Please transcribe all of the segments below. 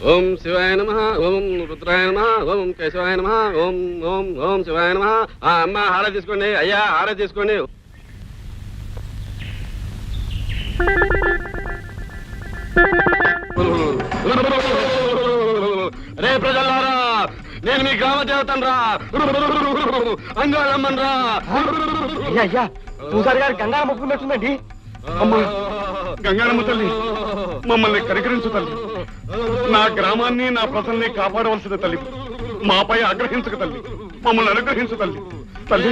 ఓం శివాయ నమః, ఓం రుద్రాయ నమః, ఓం కేశవాయ నమః, ఓం ఓం ఓం శివాయ నమః. అమ్మ హారతి తీసుకోండి, అయ్యా హారతి తీసుకోండి. రే ప్రజలారా, నేను మీ గ్రామ దేవతను రా, అంగారమ్మన్ రా. అయ్యా పూజారి గారు గంగా మొక్కులు పెట్టుకుందండి. గంగారమ్మ తల్లి, మమ్మల్ని కనికరించు తల్లి. నా గ్రామాన్ని నా ప్రజల్ని కాపాడవలసిన తల్లి. మాపై ఆగ్రహించక తల్లి, మమ్మల్ని అనుగ్రహించు తల్లి. తల్లి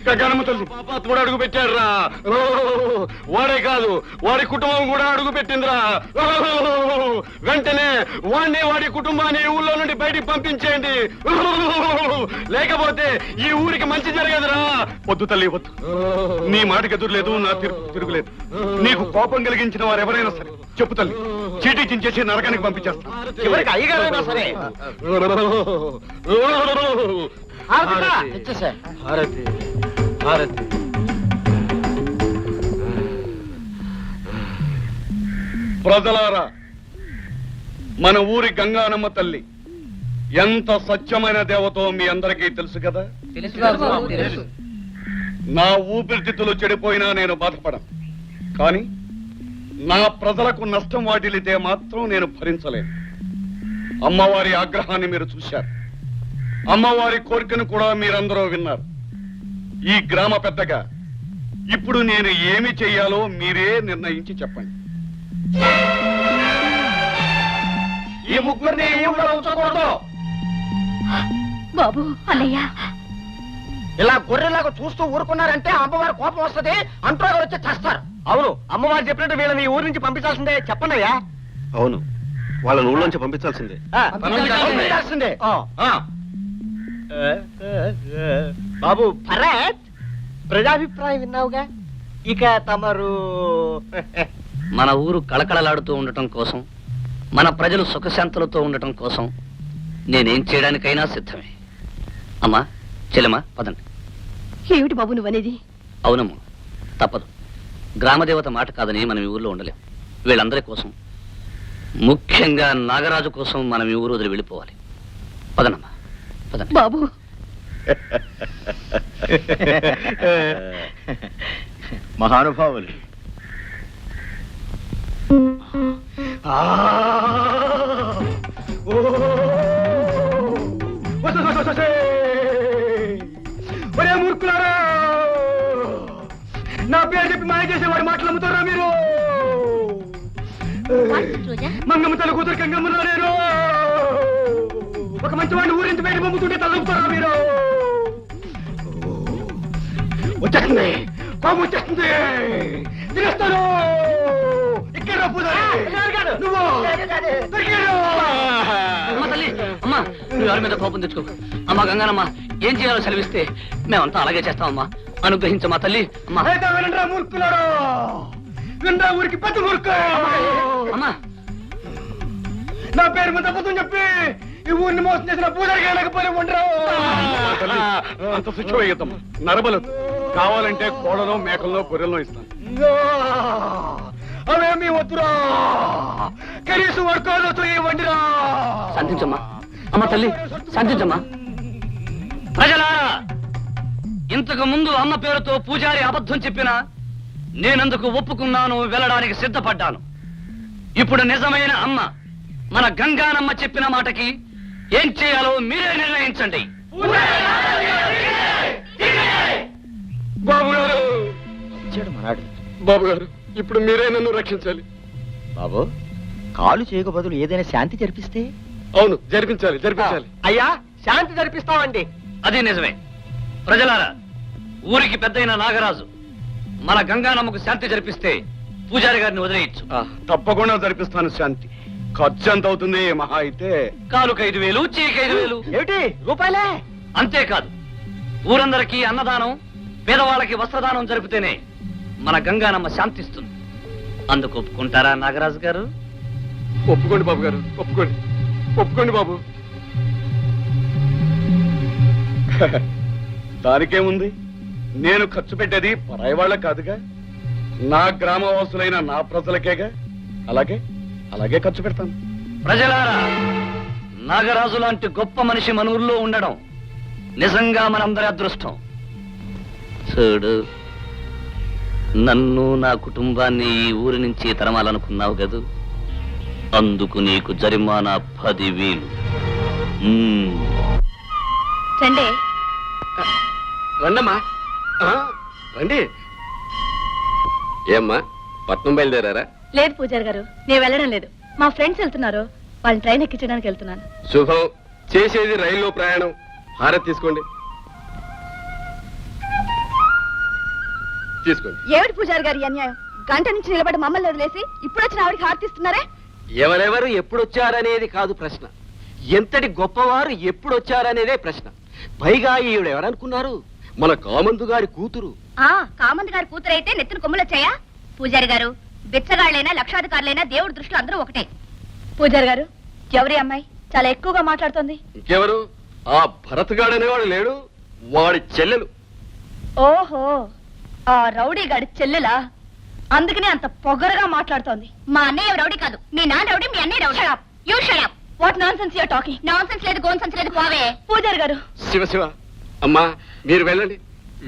గంగారమ్మ తల్లి. పాపాత్ముడు అడుగు పెట్టాడురా. వాడే కాదు, వాడి కుటుంబం కూడా అడుగు పెట్టిందిరా. వెంటనే వాడిని వాడి కుటుంబాన్ని ఊళ్ళో నుండి బయటికి పంపించేయండి, లేకపోతే ఈ ఊరికి మంచి జరగదురా. వద్దు తల్లి వద్దు, నీ మాటకి ఎదురులేదు, నా తిరుగులేదు. నీకు కోపం కలిగించిన వారు ఎవరైనా సరే చెప్పు తల్లి, చీటీ చించేసి నరకానికి పంపించేస్తాను. చివరికి అయ్యగారైనా సరే. హారతి హారతి. ప్రజలారా, మన ఊరి గంగానమ్మ తల్లి ఎంత సత్యమైన దేవతో మీ అందరికీ తెలుసు కదా. నా ఊపిరితిత్తులు చెడిపోయినా నేను బాధపడను, కానీ నా ప్రజలకు నష్టం వాటిల్లితే మాత్రం నేను భరించలేను. అమ్మవారి ఆగ్రహాన్ని మీరు చూశారు, అమ్మవారి కోరికను కూడా మీరందరూ విన్నారు. ఈ గ్రామ పెద్దగా ఇప్పుడు నేను ఏమి చెయ్యాలో మీరే నిర్ణయించి చెప్పండి. ఈ ముగ్గురిని ఉంచకూడదు. బాబు అన్నయ్య, ఇలా గొర్రెలాగా చూస్తూ ఊరుకున్నారంటే అమ్మవారి కోపం వస్తుంది, అంటూ వచ్చి చేస్తారు. అవును, అమ్మవారు చెప్పినట్టు వీళ్ళని ఊరి నుంచి పంపించాల్సిందే. చెప్పండి అయ్యా. అవును, వాళ్ళని ఊళ్ళోంచి పంపించాల్సిందే. పంపించాల్సిందే. బాబు భరత్, ప్రజాభిప్రాయం విన్నావుగా, ఇక తమరు మన ఊరు కళకళలాడుతూ ఉండటం కోసం, మన ప్రజలు సుఖశాంతులతో ఉండటం కోసం నేనేం చేయడానికైనా సిద్ధమే. అమ్మా చెల్లెమ్మా పదండి. ఏమిటి బాబు నువ్వనేది? అవునమ్మా, తప్పదు. గ్రామదేవత మాట కాదని మనం ఈ ఊర్లో ఉండలేం. వీళ్ళందరి కోసం, ముఖ్యంగా నాగరాజు కోసం మనం ఈ ఊరు వదిలి వెళ్ళిపోవాలి. పదనమ్మా పదండి. బాబు మహానుభావులు. ఒరే మూర్ఖులారా, నా పేరు చెప్పి మాయ చేసేవాడు మాటలు అమ్ముతారా మీరు? మంగమ్మ తల కూతురు గంగమ్మ నేను ఒక మంచి వాడిని ఊరించి బయట పంపుతుంటే తలపుతారా మీరు? వచ్చేస్తుంది, కోపం వచ్చేస్తుంది, తినేస్తాను. ఇక్కడ అమ్మా నువ్వు ఎవరి మీద కోపం తెచ్చుకో. అమ్మా గంగానమ్మ, ఏం చేయాలో సెలవిస్తే మేమంతా అలాగే చేస్తామమ్మా. అనుగ్రహించమ్మా తల్లి. అమ్మా వినరా మూర్ఖులారా, వినరా ఊరికి పెద్ద మూర్ఖ. అమ్మా నా పేరు మీద అబద్ధం చెప్పి ఈ ఊరిని మోసం చేసిన పూజారి లేకపోతే ఉండరు. అంత శిక్ష వేయద్దమ్మా, నరబలు. కావాలంటే కోళ్ళలో మేకల్లో గొర్రెల్లో ఇస్తాను. అవేమీ వద్దురా, కనీసం వర్కాలతో ఇవ్వండిరా. శాంతించమ్మా. అమ్మ తల్లి శాంతించమ్మా. ప్రజలారా, ఇంతకు ముందు అమ్మ పేరుతో పూజారి అబద్ధం చెప్పినా నేనందుకు ఒప్పుకున్నాను, వెళ్ళడానికి సిద్ధపడ్డాను. ఇప్పుడు నిజమైన అమ్మ మన గంగానమ్మ చెప్పిన మాటకి ఏం చేయాలో మీరే నిర్ణయించండి. బాబు గారు, బాబు గారు, ఇప్పుడు మీరే నన్ను రక్షించాలి. బాబు, కాలు చేయక బదులు ఏదైనా శాంతి జరిపిస్తే? అవును, జరిపించాలి జరిపించాలి. అయ్యా శాంతి జరిపిస్తామండి. అది నిజమే. ప్రజలారా, ఊరికి పెద్దయిన నాగరాజు మన గంగానమ్మకు శాంతి జరిపిస్తే పూజారి గారిని వదిలేయచ్చు. తప్పకుండా జరిపిస్తాను శాంతి. ఖర్చు ఎంత అవుతుంది? మహా అయితే కాలుకు 5,000, చీకి 5,000. ఏమిటి రూపాయలే? అంతేకాదు, ఊరందరికీ అన్నదానం, పేదవాళ్ళకి వస్త్రదానం జరిపితేనే మన గంగానమ్మ శాంతిస్తుంది. అందుకు ఒప్పుకుంటారా నాగరాజు గారు? ఒప్పుకోండి బాబు గారు, ఒప్పుకోండి, ఒప్పుకోండి బాబు. దానికేముంది, నేను ఖర్చు పెట్టేది పరాయి వాళ్ళ కాదుగా, నా గ్రామవాసులైన నా ప్రజలకేగా. అలాగే అలాగే ఖర్చు పెడతాను. ప్రజలారా, నాగరాజు లాంటి గొప్ప మనిషి మన ఊర్లో ఉండడం నిజంగా మనందరి అదృష్టం. చూడు, నన్ను నా కుటుంబాన్ని ఈ ఊరి నుంచి తరమాలనుకున్నావు కదూ, అందుకు నీకు జరిమానా 10,000. రండి. రండమ్మా, రండి. ఏమ్మా, పట్నం బయలుదేరారా? లేదు పూజారి గారు, నేను వెళ్ళడం లేదు. మా ఫ్రెండ్స్ వెళ్తున్నారు, వాళ్ళని ట్రైన్ ఎక్కించడానికి వెళ్తున్నాను. శుభం. చేసేది రైల్లో ప్రయాణం. హారతి తీసుకోండి. తీసుకోండి. ఏమిటి పూజారి గారి అన్యాయం? గంట నుంచి నిలబడి మమ్మల్ని వదిలేసి ఇప్పుడు వచ్చిన ఆవిడకి హారతిస్తున్నారే? ఎవరెవరు ఎప్పుడొచ్చారనేది కాదు ప్రశ్న, ఎంతటి గొప్పవారు ఎప్పుడొచ్చారనేదే ప్రశ్న. పైగా ఈవిడెవరనుకున్నారు? మన కామందు గారి కూతురు. కామంది గారి కూతురు అయితే నెత్తిన కొమ్ములొచ్చాయా? పూజారి గారు, బిచ్చగాళ్ళైనా లక్షాధికారులైనా దేవుడి దృష్టిలో అందరూ ఒకటే. పూజారి గారు, ఎవరి అమ్మాయి చాలా ఎక్కువగా మాట్లాడుతోంది? ఇంకెవరు? ఆ భరత్గాడు అనేవాడు లేడు, వాడి చెల్లెలు. ఓహో, ఆ రౌడీ గాడి చెల్లెలా? అందుకనే అంత పొగరగా మాట్లాడుతోంది. మా అన్నయ్య రౌడీ కాదు, మీ నాన్న రౌడీ, మీ అన్నయ్య rowdy. You shut up. What nonsense you are talking? Nonsense లేదు, గోన్సెన్స్ లేదు, పోవే. పూజారి గారు, శివ శివ. అమ్మా, మీరు వెళ్ళండి,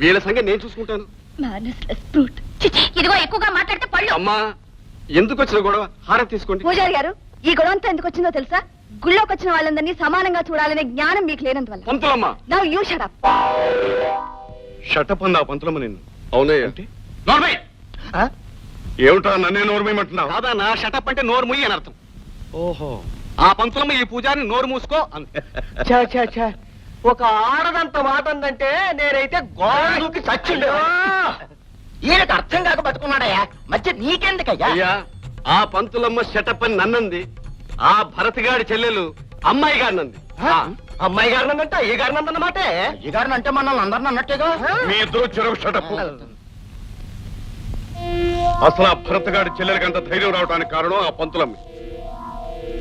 వీళ్ళ సంగతి నేను చూసుకుంటాను. Mannerless brute. ఇదిగో ఎక్కువగా మాట్లాడితే పళ్ళు. అమ్మా, ఎందుకు వచ్చిన గొడవ? హారతి తీసుకోండి. పూజారి గారు, ఈ గొడవంతా ఎందుకు వచ్చిందో తెలుసా? గుళ్ళోకి వచ్చిన వాళ్ళందరినీ సమానంగా చూడాలనే జ్ఞానం మీకు లేనందువల్ల. పంతులమ్మ. Now you shut up. Shut up అందా పంతులమ్మ నిన్ను? అవునయ్య. నోర్మై! ఏమిటా నన్నే నోర్మేయమంటున్నావు? కాదన్నా, షటప్ అంటే నోరు ముయ్యి అని అర్థం. ఓహో, ఆ పంతులమ్మ ఈ పూజారిని నోరు మూసుకో అంది. ఒక ఆడదంత మాట ఉందంటే నేనైతే గోడకి చచ్చిండే. ఈయనకు అర్థం కాక బతుకున్నాడయ్యా, మధ్య నీకెందుకయ్యా? అయ్యా, ఆ పంతులమ్మ షటప్ అని నన్నంది, ఆ భరతగాడి చెల్లెలు అమ్మాయి గారినంది. అమ్మాయి గారినందంట, ఈ గారినందన్నమాట. ఈ గారిని అంటే మనల్ని అందరిని అన్నట్టేగా. మీ ఇద్దరు చెరువు షటప్. అసలు ఆ భరతగాడి చెల్లెలకి అంత ధైర్యం రావడానికి కారణం ఆ పంతులమ్మ.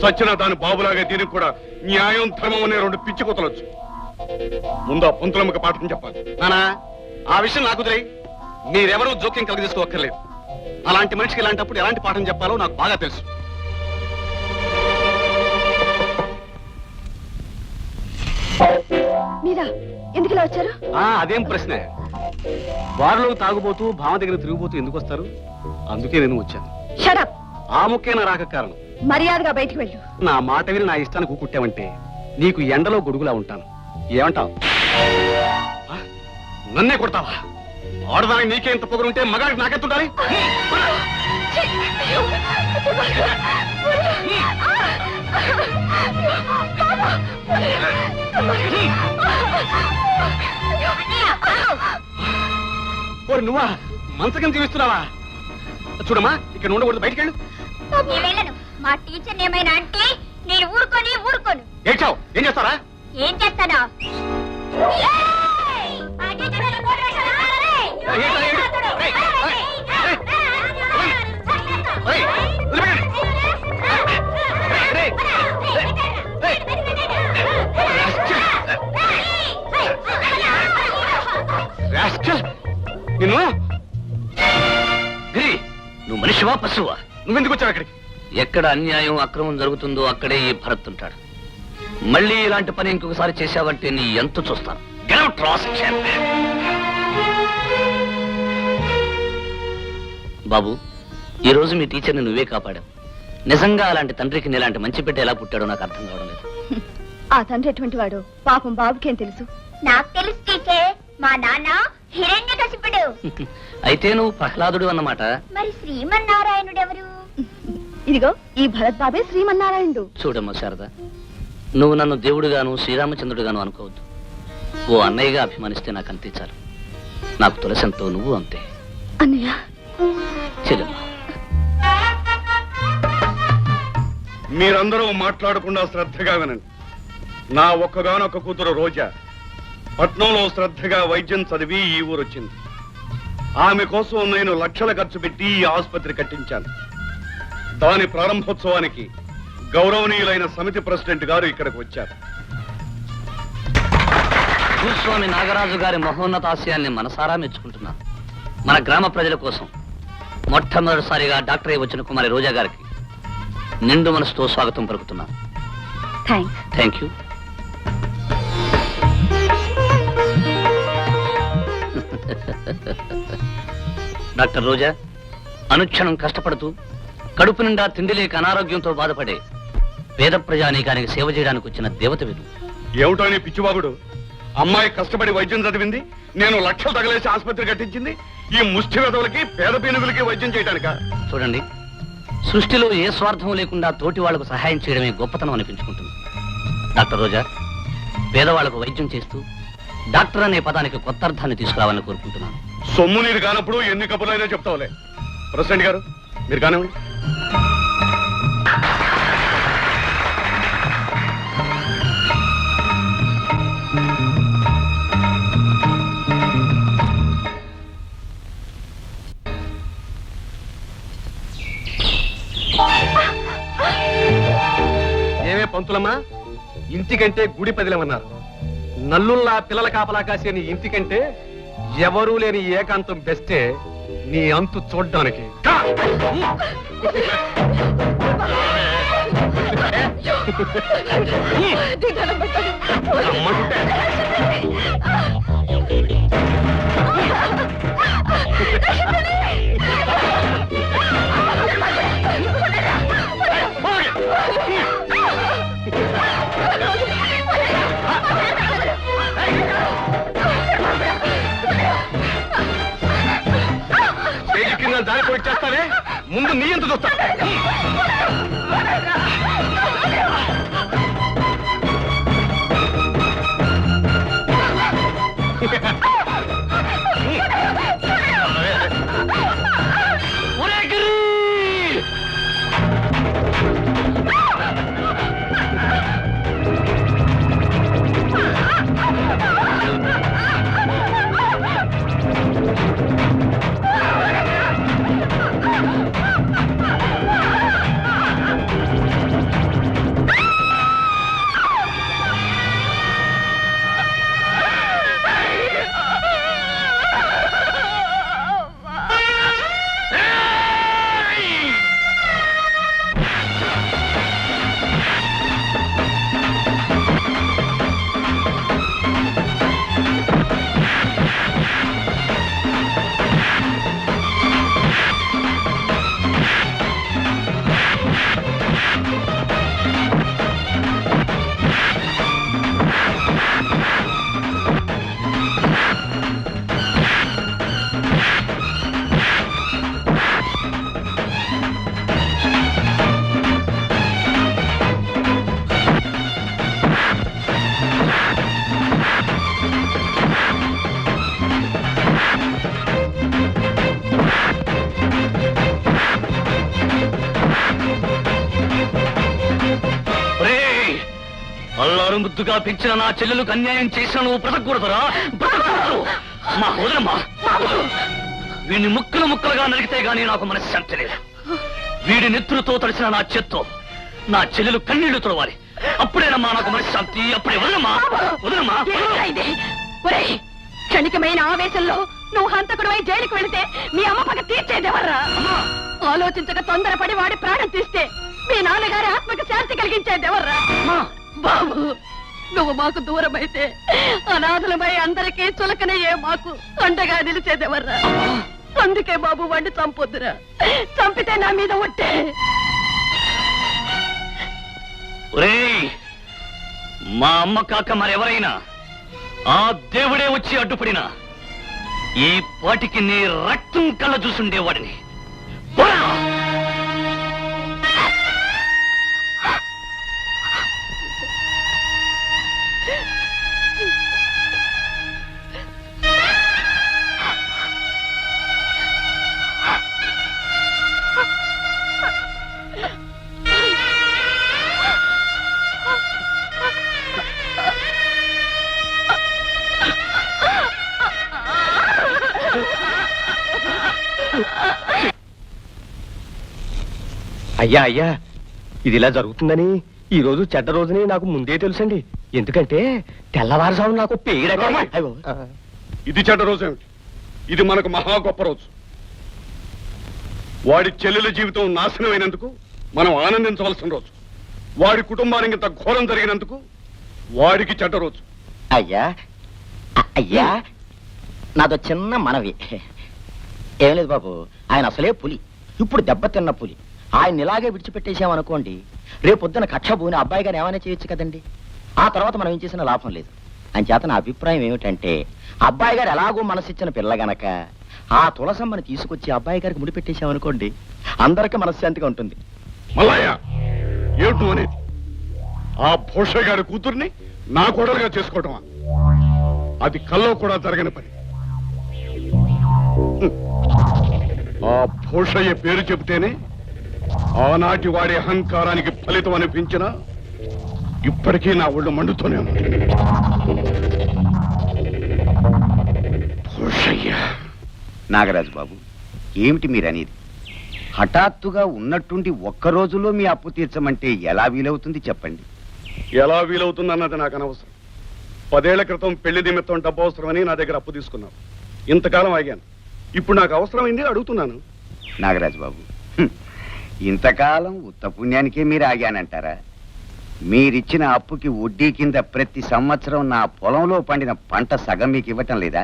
చచ్చిన దాని బాబులాగా దీనికి కూడా న్యాయం ధర్మం అనే 2 పిచ్చి కుతలొచ్చు. ముందు ఆ పంతులమ్మకి పాఠం చెప్పాలి. నానా, ఆ విషయం నాకు తెలియ, మీరెవరూ జోక్యం కలిగి తీసుకోక్కర్లేదు. అలాంటి మనిషికి ఇలాంటప్పుడు ఎలాంటి పాఠం చెప్పాలో నాకు బాగా తెలుసు. మీరా ఎందుకు ఇలా వచ్చారు? అదేం ప్రశ్న? బారులో తాగుబోతూ భామ దగ్గర తిరిగిపోతూ ఎందుకు వస్తారు? అందుకే నేను వచ్చాను. Shut up. ఆ ముక్కే నా రాక కారణం. మర్యాదగా బయటికి వెళ్ళు. నా మాట విని నా ఇష్టానికి కుట్టావంటే నీకు ఎండలో గొడుగులా ఉంటాను. ఏమంటావు? నన్నే కొడతావా? ఆడదానికి నీకే ఇంత పొగరుంటే మగాడికి నాకెంత ఉండాలి? నువ్వా మంచకం జీవిస్తున్నావా? చూడమ్మా, ఇక్కడ ఉండకూడదు, బయటికి వెళ్ళు. నేను వెళ్ళను. మా టీచర్ ఏమైనా అంటే నేను ఊరుకోను. ఏడ్చావు? ఏం చేస్తారా? ఏం చేస్తానా? నిన్ను గిరి, నువ్వు మనిషివా పశువా? నువ్వెందుకు వచ్చావు అక్కడికి? ఎక్కడ అన్యాయం అక్రమం జరుగుతుందో అక్కడే ఈ భరత్ ఉంటాడు. మళ్ళీ ఇలాంటి పని ఇంకొకసారి చేశావంటే నీ ఎంత చూస్తాను. Get out, rascal. బాబు, ఈ రోజు మీ టీచర్ని నువ్వే కాపాడావు. నిజంగా అలాంటి తండ్రికి నీలాంటి మంచి బిడ్డ ఎలా పుట్టాడో నాకు అర్థం కావడం లేదు. ఆ తండ్రి ఎటువంటి వాడు? పాపం బాబుకేం తెలుసు? నాకు తెలుసు టీచర్, మా నాన్న హిరణ్యకశిపుడు. అయితే నువ్వు ప్రహ్లాదుడు అన్నమాట. మరి శ్రీమన్నారాయణుడు ఎవరు? ఇదిగో ఈ భరత్ బాబే శ్రీమన్నారాయణుడు. చూడమ్మా శారద, నువ్వు నన్ను దేవుడుగాను శ్రీరామచంద్రుడుగాను అనుకోవద్దు. ఓ అన్నయ్యగా అభిమానిస్తే నాకు అంతే చాలు. నాకు తులసంతో నువ్వు అంతే. అన్నయ్య, చెల్లెమ్మా, మీరందరూ మాట్లాడకుండా శ్రద్ధగా వినండి. నా ఒక్కగానొక్క కూతురు రోజా పట్నంలో శ్రద్ధగా వైద్యం చదివి ఈ ఊరొచ్చింది. ఆమె కోసం నేను లక్షల ఖర్చు పెట్టి ఈ ఆసుపత్రి కట్టించాను. దాని ప్రారంభోత్సవానికి గౌరవనీయులైన సమితి ప్రెసిడెంట్ గారు ఇక్కడికి వచ్చారు. భూస్వామి నాగరాజు గారి మహోన్నతాశయాన్ని మనసారా మెచ్చుకుంటున్నాను. మన గ్రామ ప్రజల కోసం మొట్టమొదటిసారిగా డాక్టర్ అయి వచ్చిన కుమారి రోజా గారికి నిండు మనసుతో స్వాగతం పలుకుతున్నాను. థ్యాంక్స్. Thank you. డాక్టర్ రోజా, అనుక్షణం కష్టపడుతూ కడుపు నిండా తిండి లేక అనారోగ్యంతో బాధపడే పేద ప్రజానీకానికి సేవ చేయడానికి వచ్చిన దేవత విను. ఏమిటో నీ పిచ్చివాగుడు? అమ్మాయి కష్టపడి వైద్యం చదివింది, నేను లక్షలు తగలేసి ఆసుపత్రి కట్టించింది ఈ ముష్టి వెధవులకి పేద పీనుగులకి వైద్యం చేయడానిక? చూడండి, సృష్టిలో ఏ స్వార్థం లేకుండా తోటి వాళ్లకు సహాయం చేయడమే గొప్పతనం అనిపించుకుంటుంది. డాక్టర్ రోజా, పేదవాళ్లకు వైద్యం చేస్తూ డాక్టర్ అనే పదానికి కొత్త అర్థాన్ని తీసుకురావాలని కోరుకుంటున్నాను. సొమ్ము నీరు కానప్పుడు ఎన్ని కబుర్లైనా చెప్తావులే. ప్రెసిడెంట్ గారు, మీరు కానివ్వండి. ఏమే పంతులమ్మా, ఇంటికంటే గుడి పదిలమన్నారు. నల్లుల్లా పిల్లల కాపలా కాసే నీ ఇంటికంటే ఎవరూ లేని ఏకాంతం బెస్టే నీ అంతు చూడ్డానికి. దాని పోయి చేస్తానే, ముందు నీ ఎంత చూస్తా. అల్లారు ముద్దుగా పెంచిన నా చెల్లెలకు అన్యాయం చేసిన నువ్వు బ్రతకూడదురా, బ్రతకూడదు. మా వదలమ్మా, వీడిని ముక్కలు ముక్కలుగా నరికితే గానీ నాకు మనశ్శాంతి లేదు. వీడి నెత్తులతో తడిసిన నా చేత్తో నా చెల్లెలు కన్నీళ్లు తొడవాలి. అప్పుడేనమ్మా నాకు మనశ్శాంతి. అప్పుడే వదలమ్మా, వదలమ్మా. క్షణికమైన ఆవేశంలో నువ్వు హంతకుడు జైలుకు వెళితే మీ అమ్మ పక్క తీర్చేదేవర్రా? ఆలోచించక తొందరపడి వాడి ప్రాణం తీస్తే మీ నాన్నగారి ఆత్మకు శాంతి కలిగించేదేవర్రా? బాబు, నువ్వు మాకు దూరం అయితే అనాథలమై అందరికీ చులకనయ్యే మాకు అండగా నిలిచేదేవర్రా? అందుకే బాబు వాడిని చంపొద్దురా. చంపితే నా మీద ఒట్టే. ఒరేయ్, మా అమ్మ కాక మరెవరైనా ఆ దేవుడే వచ్చి అడ్డుపడినా ఈ పాటికి నీ రక్తం కళ్ళ చూసుండేవాడిని. అయ్యా అయ్యా, ఇది ఇలా జరుగుతుందని ఈ రోజు చెడ్డ రోజుని నాకు ముందే తెలుసండి. ఎందుకంటే తెల్లవారుజాము నాకు ఇది చెడ్డ రోజు ఏమిటి? ఇది మనకు మహా గొప్ప రోజు. వాడి చెల్లెల జీవితం నాశనమైనందుకు మనం ఆనందించవలసిన రోజు. వాడి కుటుంబానికి ఇంత ఘోరం జరిగినందుకు వాడికి చెడ్డ రోజు. అయ్యా అయ్యా, నాదో చిన్న మనవి. ఏం లేదు బాబు, ఆయన అసలే పులి, ఇప్పుడు దెబ్బతిన్న పులి. ఆయన ఇలాగే విడిచిపెట్టేసామనుకోండి, రేపొద్దున కక్ష భూని అబ్బాయి గారు ఏమైనా చేయొచ్చు కదండి. ఆ తర్వాత మనం ఏం చేసినా లాభం లేదు. అంచేత నా అభిప్రాయం ఏమిటంటే, అబ్బాయి గారు ఎలాగో మనసిచ్చిన పిల్ల గనక ఆ తులసమ్మని తీసుకొచ్చి అబ్బాయి గారికి ముడిపెట్టేసామనుకోండి, అందరికీ మనశ్శాంతిగా ఉంటుంది. మల్లయ్య, ఏమిటి అనేది? ఆ భూష గారి కూతుర్ని నా కోడలుగా చేసుకోవటమా? అది కల్లో కూడా జరగని పని. ఆ భూషయ్య పేరు చెబితేనే ఆనాటి వాడి అహంకారానికి ఫలితం అనిపించినా ఇప్పటికీ నా ఒళ్ళు మండుతూనే ఉంది. భూషయ్య. నాగరాజు బాబు, ఏమిటి మీరనేది? హఠాత్తుగా ఉన్నట్టుండి ఒక్క రోజులో మీ అప్పు తీర్చమంటే ఎలా వీలవుతుంది చెప్పండి. ఎలా వీలవుతుందన్నది నాకు అనవసరం. 10 ఏళ్ల క్రితం పెళ్లి నిమిత్తం డబ్బు అవసరమని నా దగ్గర అప్పు తీసుకున్నావు. ఇంతకాలం ఆగాను. ఇప్పుడు నాకు అవసరమైంది, అడుగుతున్నాను. నాగరాజు బాబు, ఇంతకాలం ఉత్త పుణ్యానికే మీరు ఆగానంటారా? మీరిచ్చిన అప్పుకి వడ్డీ కింద ప్రతి సంవత్సరం నా పొలంలో పండిన పంట సగం మీకు ఇవ్వటం లేదా?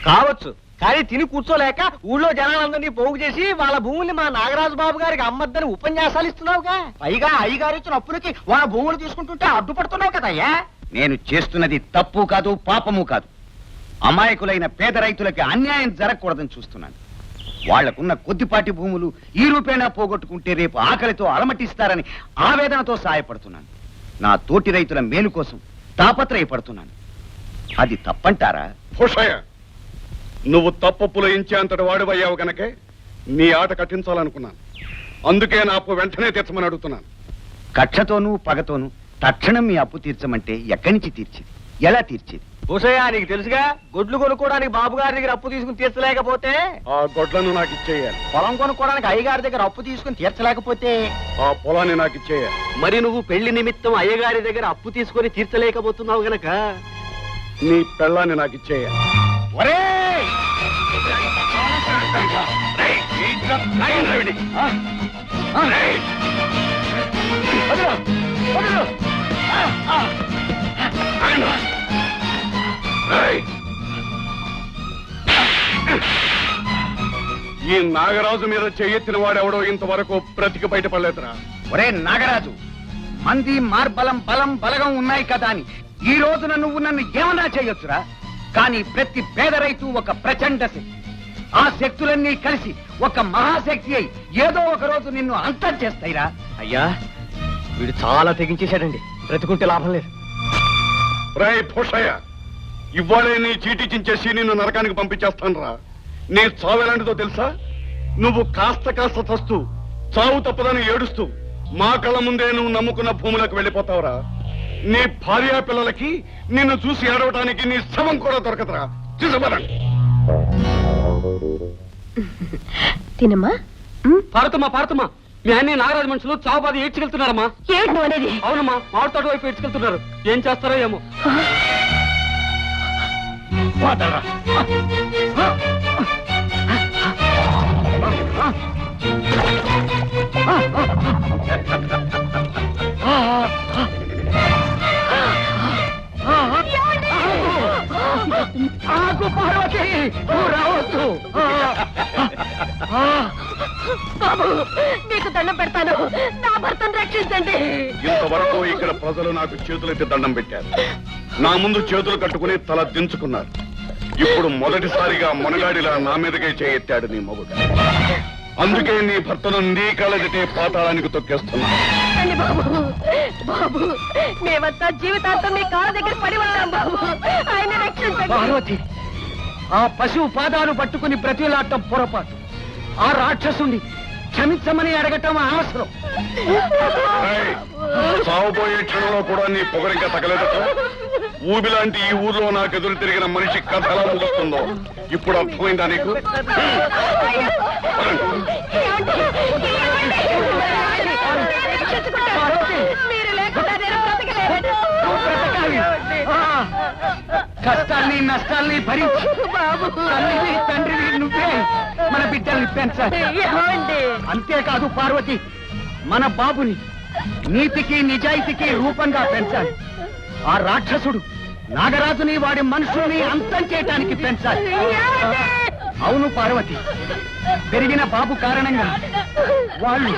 కావచ్చు, కానీ తిని కూర్చోలేక ఊళ్ళో జనాలందరినీ పోగు చేసి వాళ్ళ భూముల్ని మా నాగరాజు బాబు గారికి అమ్మద్దని ఉపన్యాసాలు ఇస్తున్నావుగా. పైగా అయ్యగారు ఇచ్చిన అప్పులకి వాళ్ళ భూములు తీసుకుంటుంటే అడ్డుపడుతున్నావు కదయ్యా. నేను చేస్తున్నది తప్పు కాదు, పాపము కాదు. అమాయకులైన పేద రైతులకి అన్యాయం జరగకూడదని చూస్తున్నాను. వాళ్లకున్న కొద్దిపాటి భూములు ఈ రూపేణా పోగొట్టుకుంటే రేపు ఆకలితో అలమటిస్తారని ఆవేదనతో సాయపడుతున్నాను. నా తోటి రైతుల మేలు కోసం తాపత్రయపడుతున్నాను. అది తప్పంటారా? భూషయ్య, నువ్వు తప్పప్పులో ఇంచేంతటి వాడివయ్యావు గనకే నీ ఆట కట్టించాలనుకున్నాను. అందుకే నా అప్పు వెంటనే తీర్చమని అడుగుతున్నాను. కక్షతోనూ పగతోనూ తక్షణం మీ అప్పు తీర్చమంటే ఎక్కడి నుంచి తీర్చేది? ఎలా తీర్చేది? భూషయ్య, నీకు తెలుసుగా, గొడ్లు కొనుక్కోవడానికి బాబు గారి దగ్గర అప్పు తీసుకుని తీర్చలేకపోతే, ఆ గొడ్లను నాకు ఇచ్చేయాలి. పొలం కొనుక్కోవడానికి అయ్యగారి దగ్గర అప్పు తీసుకుని తీర్చలేకపోతే, ఆ పొలాన్ని నాకు ఇచ్చేయాలి. మరి నువ్వు పెళ్లి నిమిత్తం అయ్యగారి దగ్గర అప్పు తీసుకొని తీర్చలేకపోతున్నావు గనక నీ పెళ్ళాన్ని నాకు ఇచ్చేయాలి. ఈ నాగరాజు మీద చెయ్యెత్తిన వాడెవడో ఇంతవరకు బ్రతికి బయటపడలేదురా. ఒరే నాగరాజు, మంది మార్బలం బలం బలగం ఉన్నాయి కదా అని ఈ రోజున నువ్వు నన్ను ఏమన్నా చేయొచ్చురా? కానీ ప్రతి పేద రైతు ఒక ప్రచండ శక్తి. ఆ శక్తులన్నీ కలిసి ఒక మహాశక్తి అయి ఏదో ఒక రోజు నిన్ను అంతం చేస్తాయిరా. అయ్యా వీడు చాలా తెగించేశాడండి, బ్రతుకుంటే లాభం లేదు. రేయ్ భూషయ్య, ఇవాళే నీ చీటీ చించేసి నిన్ను నరకానికి పంపించేస్తాను రా. నీ చావు ఎలాంటిదో తెలుసా? నువ్వు కాస్త కాస్త చస్తూ చావు తప్పదని ఏడుస్తూ మా కళ్ళ ముందే నువ్వు నమ్ముకున్న భూములకు వెళ్ళిపోతావురా. నీ భార్యా పిల్లలకి నిన్ను చూసి ఏడవటానికి నీ శవం కూడా దొరకదురా. చూసమరండి. తినమ్మా. పార్వతమ్మా, మీ అన్ని నాగరాజు మనుషులు చావు బాధ ఏడ్చుకెళ్తున్నారమ్మా. ఏమిటి నువ్వు అనేది? అవునమ్మా, మామిడి తోట వైపు ఏడ్చుకెళ్తున్నారు. ఏం చేస్తారో ఏమో. బాబు, నీకు దండం పెడతాను, నా భర్తను రక్షించండి. ఇంతవరకు ఇక్కడ ప్రజలు నాకు చేతులెత్తి దండం పెట్టారు. నా ముందు చేతులు కట్టుకుని తల దించుకున్నారు. ఇప్పుడు మొదటిసారిగా మునగాడిలా నా మీదకే చేయెత్తాడు నీ మొగుడు. అందుకే నీ భర్తను నీ కళ్ళెదిటే పాతాళానికి తొక్కేస్తున్నా. బాబు బాబు, మేమంతా జీవితాంతం మీ కాళ్ళ దగ్గర పడి ఉన్నాం బాబు, ఆయన రక్షించండి. పార్వతి, ఆ పశువు పాదాలు పట్టుకుని బ్రతిలాడటం పొరపాటు. ఆ రాక్షసుని క్షమించమని అడగటం అవసరం. సాగుపోయే క్షణంలో కూడా నీ పొగరింకా తగలేదట. ఊబిలాంటి ఈ ఊర్లో నాకు ఎదురు తిరిగిన మనిషి కథ ఎలా ముగుస్తుందో ఇప్పుడు అర్థమైందా నీకు? మీరు లేకుండా నేను బ్రతకలేను. కష్టాన్ని నష్టాల్ని భరించి తల్లివి తండ్రివి నువ్వే మన బిడ్డల్ని పెంచాలి. అంతేకాదు పార్వతి, మన బాబుని నీతికి నిజాయితీకి రూపంగా పెంచాలి. ఆ రాక్షసుడు నాగరాజుని వాడి మనుషుల్ని అంతం చేయటానికి పెంచాలి. అవును పార్వతి, పెరిగిన బాబు కారణంగా వాళ్ళు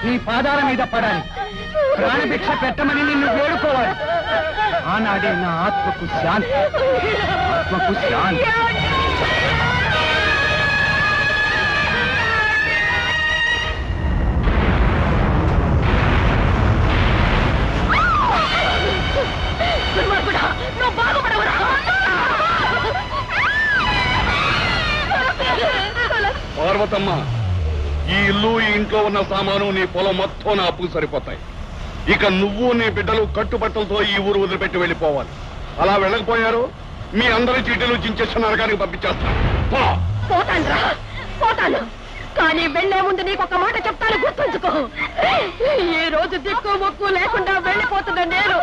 నీ పాదాల మీద పడాలి. ప్రాణభిక్ష పెట్టమని నిన్ను వేడుకోవాలి. ఆనాడే నా ఆత్మకు శాంతి, ఆత్మకు శాంతి. నువ్వు బాగుపడవరా? పార్వతమ్మ, ఈ ఇల్లు ఈ ఇంట్లో ఉన్న సామాను నీ పొలం మొత్తం నా అప్పుకు సరిపోతాయి. ఇక నువ్వు నీ బిడ్డలు కట్టుబట్టలతో ఈ ఊరు వదిలిపెట్టి వెళ్ళిపోవాలి. అలా వెళ్ళకపోయారు మీ అందరి చీటీలు చించేసి నరకానికి పంపించేస్తాను. పోతాను, కానీ వెళ్లే ముందు నీకు ఒక మాట చెప్తాను, గుర్తుంచుకో. ఈ రోజు దిక్కు మొక్కు లేకుండా వెళ్ళిపోతున్న నేను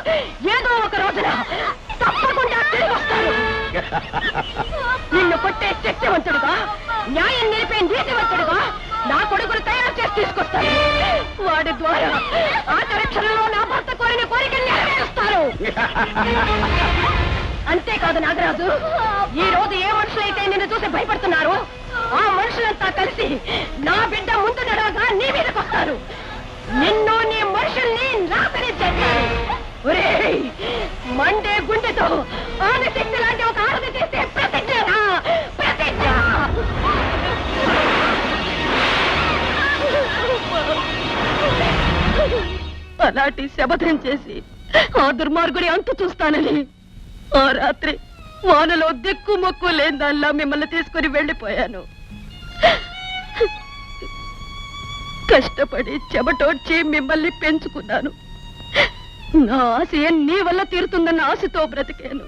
ఏదో ఒక రోజున తప్పకుండా తిరిగి వస్తాను. నిన్ను కొట్టే శక్తివంతుడుగా, న్యాయం నిలిపే నీతివంతుడుగా నా కొడుకును తయారు చేసి తీసుకొస్తాను. వాడి ద్వారా ఆచరణలో నా భర్త కోరిన కోరికలు నెరవేరుస్తాను. అంతేకాదు నాగరాజు, ఈ రోజు ఏ మనుషులైతే నిన్ను చూసి భయపడుతున్నారు, ఆ మనుషులంతా కలిసి నా బిడ్డ ముందు నడవగా నీ మీదకి వస్తారు. నిన్ను నీ మనుషుల్ని నాశనం చేస్తారు. ఒరేయ్, మండే గుండెతో ఆనశక్తి లాంటి ఒక ఆరతి చేస్తే ప్రతిజ్ఞ, ప్రతిజ్ఞ. అలాంటి శపథం చేసి ఆ దుర్మార్గుడి అంతు చూస్తానని ఆ రాత్రి వానలో దిక్కు మొక్కు లేదల్లా మిమ్మల్ని తీసుకుని వెళ్ళిపోయాను. కష్టపడి చెమటోడ్చి మిమ్మల్ని పెంచుకున్నాను. నా ఆశ నీ వల్ల తీరుతుందన్న ఆశతో బ్రతికాను.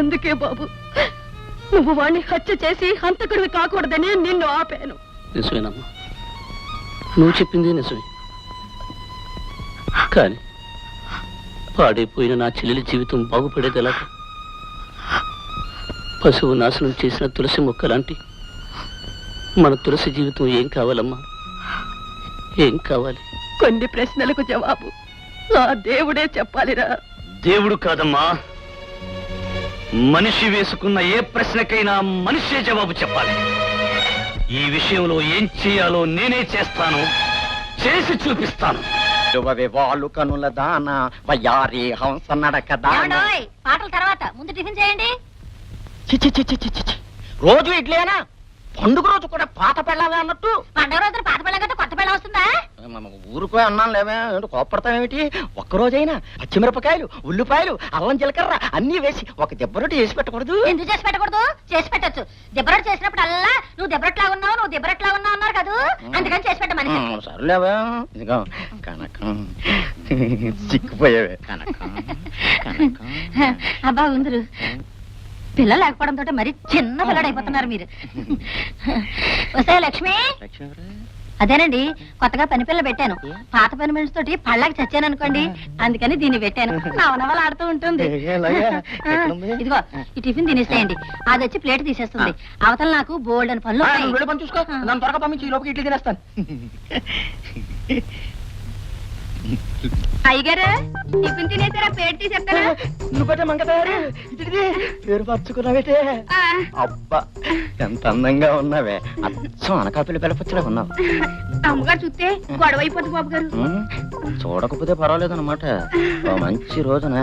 అందుకే బాబు, నువ్వు వాణ్ణి హత్య చేసి హంతకుడివి కాకూడదని నిన్ను ఆపాను. నిజమేనమ్మా, నువ్వు చెప్పింది నిజమే. కానీ పాడైపోయిన నా చెల్లెలి జీవితం బాగుపడేది ఎలాగ? పశువు నాశనం చేసిన తులసి మొక్క లాంటి మన తులసి జీవితం ఏం కావాలమ్మా? ఏం కావాలి? కొన్ని ప్రశ్నలకు జవాబు ఆ దేవుడే చెప్పాలిరా. దేవుడు కాదమ్మా, మనిషి వేసుకున్న ఏ ప్రశ్నకైనా మనిషే జవాబు చెప్పాలి. ఈ విషయంలో ఏం చేయాలో నేనే చేస్తాను, చేసి చూపిస్తాను. వాళ్ళు కనుల దాన వయ్యారి హంస నడక దాన. పాటల తర్వాత ముందు టిఫిన్ చేయండి. రోజు ఇడ్లీనా? పండుగ రోజు కూడా పాత పెళ్ళాలి అన్నట్టు. పండుగ రోజున పాత పెళ్ళ కదా కొత్త పెళ్ళ వస్తుందా? ఊరుకో అన్నాను లేవే, కోపడతామేమిటి? ఒక్కరోజైనా పచ్చిమిరపకాయలు, ఉల్లిపాయలు, అల్లం జీలకర్ర అన్ని వేసి ఒక దెబ్బరొట్టి చేసి పెట్టకూడదు? ఎందుకు చేసి పెట్టకూడదు? చేసి పెట్టచ్చు. దెబ్బరొట్టు చేసినప్పుడు అల్లా నువ్వు దెబ్బరొట్లా ఉన్నావు, నువ్వు దెబ్బరొట్లా ఉన్నావు అన్నారు కదా, అందుకని చేసి పెట్టమని. సర్లేవా, ఇదిగో కనకం, సిక్కిపోయావే కనకం. అబ్బా ఉందరు, పిల్లలు లేకపోవడంతో మరి చిన్న పిల్లడు అయిపోతున్నారు మీరు. వస్తే లక్ష్మి, అదేనండి కొత్తగా పని పిల్ల పెట్టాను. పాత పని మనిషి తోటి పళ్ళకి చచ్చాను అనుకోండి, అందుకని దీన్ని పెట్టాను. నవనవలు ఆడుతూ ఉంటుంది. ఇదిగో ఈ టిఫిన్ తినేసేయండి, అది వచ్చి ప్లేట్ తీసేస్తుంది. అవతల నాకు బోల్డ్ అని పనులు. పని చూసుకో, నన్ను త్వరగా పంపించి ఈ లోపలికి ఇడ్లీ తినేస్తాను. అయ్యగారు టిఫిన్ తినేసారా? ప్లేట్ తీసేస్తారా? నువ్వు మంగ తయారు పేరు పరుచుకున్నావేటే. అబ్బా ఎంత అందంగా ఉన్నావే, అచ్చం అనకాపల్లి పిల్లపచ్చలా ఉన్నావు. అమ్మగారు చూస్తే గొడవ అయిపోతుంది బాబు గారు. చూడకపోతే పర్వాలేదు అనమాట. మంచి రోజున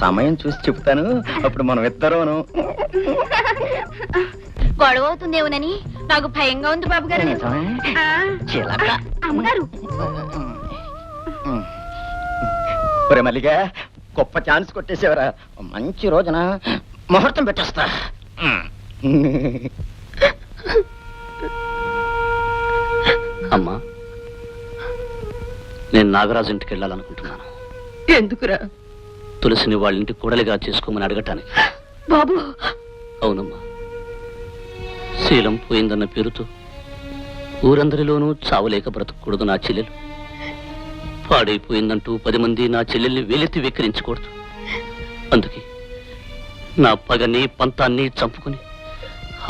సమయం చూసి చెప్తాను, అప్పుడు మనం ఇద్దరును. గొడవ అవుతుందేమోనని నాకు భయంగా ఉంది బాబు గారు. అమ్మగారు ఒరే మల్లిగా, గొప్ప ఛాన్స్ కొట్టేసేవరా. మంచి రోజున ముహూర్తం పెట్టేస్తా. అమ్మా, నేను నాగరాజు ఇంటికి వెళ్ళాలనుకుంటున్నాను. ఎందుకురా? తులసిని వాళ్ళ ఇంటి కోడలిగా చేసుకోమని అడగటానికి. బాబు. అవునమ్మా, శీలం పోయిందన్న పేరుతో ఊరందరిలోనూ చావలేక బ్రతకూడదు నా చెల్లెలు. పాడైపోయిందంటూ 10 మంది నా చెల్లెల్ని వేలెత్తి వెక్కిరించకూడదు. అందుకే నా పగని పంతాన్ని చంపుకుని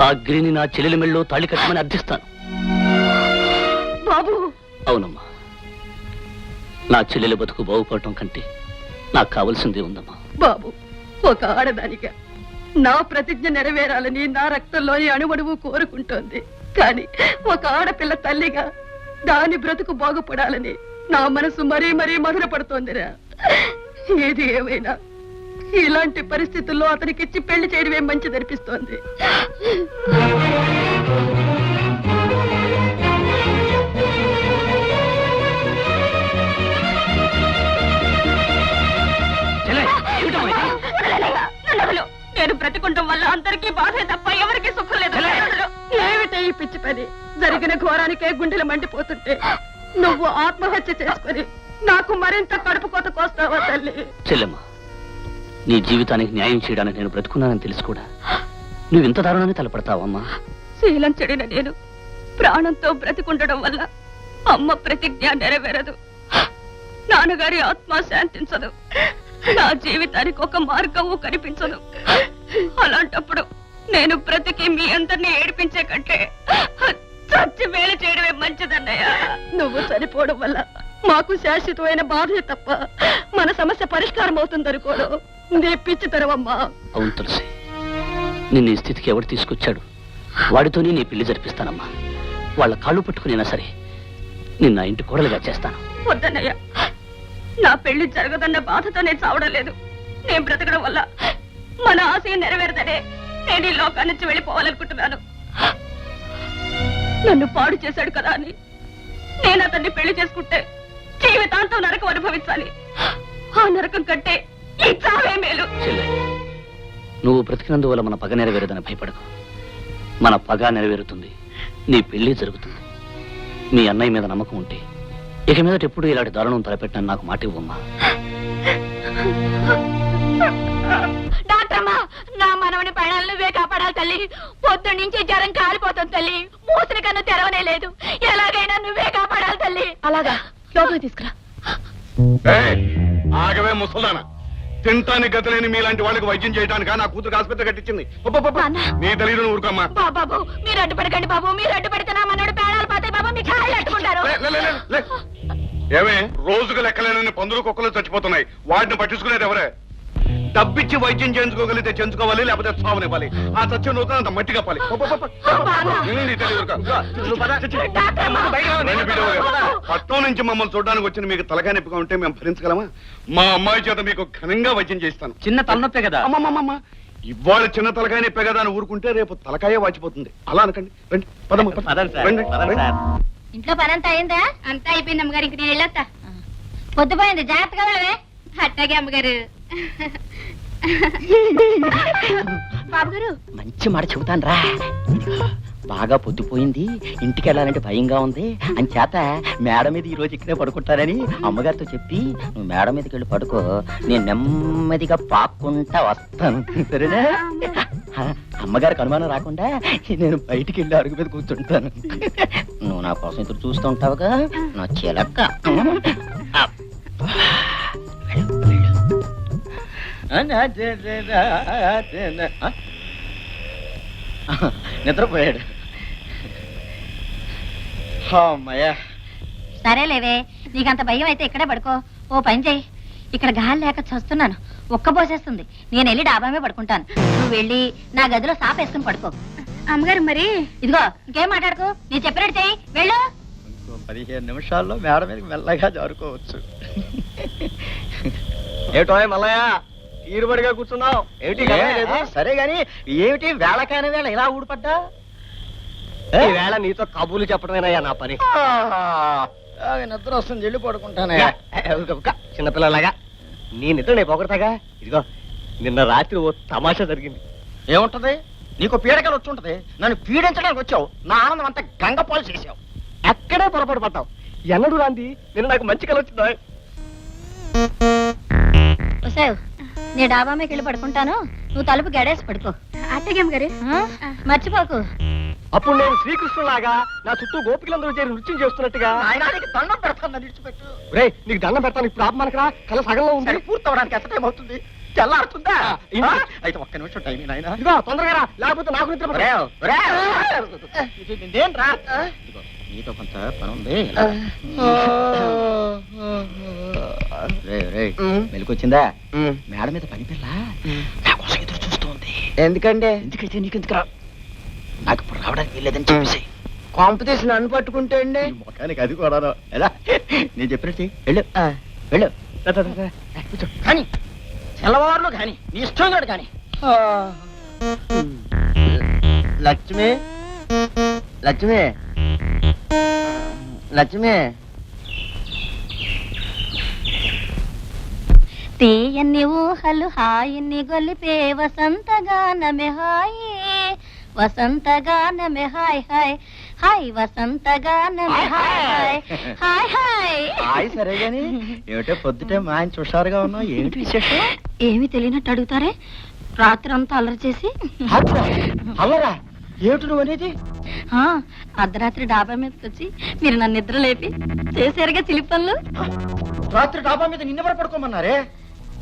ఆ అగ్నిని నా చెల్లెలి మెళ్ళలో తాళి కట్టమని అర్థిస్తాను. బాబు. అవునమ్మా, నా చెల్లెల బతుకు బాగుపడటం కంటే నాకు కావలసిందే ఉందమ్మా. బాబు, ఒక ఆడదానిగా నా ప్రతిజ్ఞ నెరవేరాలని నా రక్తంలోని అణువణువు కోరుకుంటోంది. కానీ ఒక ఆడపిల్ల తల్లిగా దాని బ్రతుకు బాగుపడాలని నా మనసు మరీ మరీ మధురపడుతోందిరా. ఏది ఏమైనా ఇలాంటి పరిస్థితుల్లో అతనికిచ్చి పెళ్లి చేయడమే మంచిదనిపిస్తోంది. నేను బ్రతికుంటం వల్ల అందరికీ బాధే తప్ప ఎవరికి సుఖం లేదు. ఏమిటే ఈ పిచ్చి పని? జరిగిన ఘోరానికే గుండెలు మండిపోతుంటే నువ్వు ఆత్మహత్య చేసుకుని నాకు మరింత కడుపు కోత కోస్తావా తల్లి? చెల్లెమ్మ, నీ జీవితానికి న్యాయం చేయడానికి నేను బ్రతుకున్నానని తెలిసి కూడా నువ్వు ఇంత దారుణాన్ని తలపడతావమ్మా? శీలం చెడిన నేను ప్రాణంతో బ్రతికుండడం వల్ల అమ్మ ప్రతిజ్ఞ నెరవేరదు, నాన్నగారి ఆత్మ శాంతించదు, నా జీవితానికి ఒక మార్గము కనిపించదు. అలాంటప్పుడు నేను బ్రతికి మీ అందరినీ ఏడిపించే కంటే చచ్చి వేలు చేయడమే మంచిదన్నయ్య. నువ్వు చనిపోవడం వల్ల మాకు శాశ్వతమైన బాధే తప్ప మన సమస్య పరిష్కారం అవుతుందనుకోవడం నీ పిచ్చితనమమ్మా. అవును తులసి, నిన్ను ఈ స్థితికి ఎవడు తీసుకొచ్చాడు? వాడితోనే నీ పెళ్లి జరిపిస్తానమ్మా. వాళ్ళ కాళ్ళు పట్టుకునేనా సరే నిన్న ఇంటి కోడలుగా చేస్తాను. వద్దన్నయ్య, నా పెళ్లి జరగదన్న బాధతో నేను చావడం లేదు. నేను బ్రతకడం వల్ల మన ఆశయం నెరవేరదనే నేను ఈ లోకాన్ని నుంచి వెళ్ళిపోవాలనుకుంటున్నాను. నన్ను పాడు చేశాడు కదా అని నేను అతన్ని పెళ్లి చేసుకుంటే జీవితాంతం నరకం అనుభవించాలి. ఆ నరకం కంటే ఈ చావే మేలు. చెల్లె, నువ్వు బ్రతికినందువల్ల మన పగ నెరవేరదని భయపడకు. మన పగ నెరవేరుతుంది, నీ పెళ్లి జరుగుతుంది. మీ అన్నయ్య మీద నమ్మకం ఉంటే ఇక మీదట ఎప్పుడు ఇలాంటి దారుణం తలపెట్టిన నాకు మాట ఇవ్వమ్మా. డాక్టర్మా, నా మనవని ప్రాణాలు నువ్వే కాపాడాలి తల్లి. పొద్దు నుంచి జ్వరం కాలిపోతుంది తల్లి. మూసిన కన్ను తెరవనే లేదు. ఎలాగైనా నువ్వే కాపాడాలి తల్లి. అలాగా, లోపలికి తీసుకురా. ఆగవే ముసల్దానా, తింటానికి గతి లేని మీలాంటి వాళ్ళకి వైద్యం చేయడానికా నా కూతురు ఆసుపత్రి కట్టించింది? నీ తల్లి ఊరుకోమ్మా. బాబు, మీరు అడ్డుపడకండి బాబు. మీరు అడ్డుపడితే నా మనోడు ప్రాణాలు పోతాయి బాబు. మీ కాళ్ళు అట్టుకుంటారు. ఏమే, రోజుకు లెక్కలేనని పందులు కుక్కలు చచ్చిపోతున్నాయి, వాటిని పట్టించుకునేది ఎవరే? డబ్బిచ్చి వైద్యం చేయించుకోగలిగితే చేయించుకోవాలి, లేకపోతే చావనివ్వాలి. ఆ సత్యం నువ్వు అంత మట్టి కప్పాలి. పట్టణం నుంచి మమ్మల్ని చూడడానికి వచ్చిన మీకు తలకాయ నొప్పిగా ఉంటే మేము భరించగలమా? మా అమ్మాయి చేత మీకు ఘనంగా వైద్యం చేస్తాను. చిన్న తలనొప్పే కదా. అమ్మమ్మమ్మ, ఇవాళ చిన్న తలకాయ నొప్పే కదా అని ఊరుకుంటే రేపు తలకాయ వాచిపోతుంది. అలా అనకండి. రండి, పదమ్మ, రండి. ఇంట్లో పని అంతా అయిందా? అంతా అయిపోయింది అమ్మగారు. ఇంక నేను వెళ్ళొస్తా. పొద్దుపోయింది, జాగ్రత్తగా వెళ్ళవే. అట్టాగే అమ్మగారు. బాబు గారు, మంచి మాట చెబుతాను రా. బాగా పొద్దుపోయింది, ఇంటికి వెళ్ళాలంటే భయంగా ఉంది. అంచేత మేడ మీద ఈ రోజు ఇక్కడే పడుకుంటారని అమ్మగారితో చెప్పి నువ్వు మేడ మీదకి వెళ్ళి పడుకో, నేను నెమ్మదిగా పాక్కుంటా వస్తాను. సరేనా? అమ్మగారికి అనుమానం రాకుండా నేను బయటికి వెళ్ళి అడుగు మీద కూర్చుంటాను. నువ్వు నా కోసం ఎదురు చూస్తూ ఉంటావుగా నా చిలక్క. నిద్రపోయాడు. అమ్మయ్యా. సరేలేవే, నీకంత భయం అయితే ఇక్కడే పడుకో. ఓ పని చెయ్యి, ఇక్కడ గాలి లేక చస్తున్నాను, ఒక్కబోసేస్తుంది. నేను వెళ్ళి డాబా మీద పడుకుంటాను. నువ్వు వెళ్ళి నా గదిలో సాప వేసుకుని పడుకో. అమ్మగారు మరి ఇదిగో, ఇంకేం మాట్లాడుకో, నేను చెప్పినట్టు చెయ్యి. వెళ్ళు. ఇంకో 15 నిమిషాల్లో మేడ మీదకి మెల్లగా జారుకోవచ్చు. ఏటో మల్లయ్య, తీరుబడిగా కూర్చున్నావు ఏమిటి? సరే గాని ఏమిటి వేళకాని వేళ ఇలా ఊడిపడ్డా? వేళ నీతో కబుర్లు చెప్పడమేనయ్యా నా పని. నిద్ర వస్తుంది, వెళ్ళి పడుకుంటానే. చిన్నపిల్లలాగా నీ నిద్ర నేను పొగడతాగా. ఇదిగో, నిన్న రాత్రి ఓ తమాషా జరిగింది. ఏముంటది? నీకు పీడకలు వచ్చి ఉంటది. నన్ను పీడించడానికి వచ్చావు, నా ఆనందం అంతా గంగపాలు చేసావు. అక్కడే పొరపాటు పడ్డావు. ఎన్నడు రాంది నిన్న నాకు మంచి కల వచ్చిందా? నీ డాబా మీద వెళ్ళి పడుకుంటాను, నువ్వు తలుపు గడేసి పడుకో. అత్తగేం గారు మర్చిపోకు. అప్పుడు నేను శ్రీకృష్ణులాగా నా చుట్టూ గోపికలందరూ చేరి నృత్యం చేస్తున్నట్టుగా దండం పెడతాను. రే, నీకు దండం పెడతాను. ఇప్పుడు ఆపమానకరా, కళ సగంలో ఉంది. పూర్తవడానికి ఎంత టైం అవుతుంది? తెల్లారుతుందా? అయితే ఒక్క నిమిషం టైం నాయనా. ఇదిగో తొందరగా రా, లేకపోతే నాకు నిద్ర. నీతో కొంత పని ఉంది మెలుకొచ్చిందా మేడ మీద పని పిల్ల నా కోసం ఎదురు చూస్తుంది. ఎందుకంటే ఎందుకైతే నీకెందుకురా, నాకు ఇప్పుడు రావడానికి వీల్లేదని చెప్పేసి కాంపిటీషన్ నన్ను పట్టుకుంటే అండి మొఖానికి అది కూడా ఎలా నేను చెప్పినట్టు వెళ్ళు వెళ్ళు కూర్చో కానీ తెల్లవారులు కానీ నీ ఇష్టం కాదు కానీ. లక్ష్మి లక్ష్మి లక్ష్మి తీయన్ని ఊహలు హాయిని గొలిపే వసంతగానమే హాయి వసంతగానమే హాయ్ హాయ్ హాయ్ వసంతగానమే హాయ్ హాయ్ హాయ్ హాయ్ సరే గాని ఏమిటో పొద్దుటే మా ఆయన చూసారుగా ఉన్నావు, ఏమిటి విశేషం? ఏమి తెలియనట్టు అడుగుతారే, రాత్రి అంతా అల్లరి చేసి అల్లరా ఏమిటి నువ్వు అనేది? అర్ధరాత్రి డాబా మీదకి వచ్చి మీరు నన్ను నిద్ర లేపి చేశారుగా చిలిపి పనులు. రాత్రి డాబా మీద నిన్నెవరు పడుకోమన్నారే?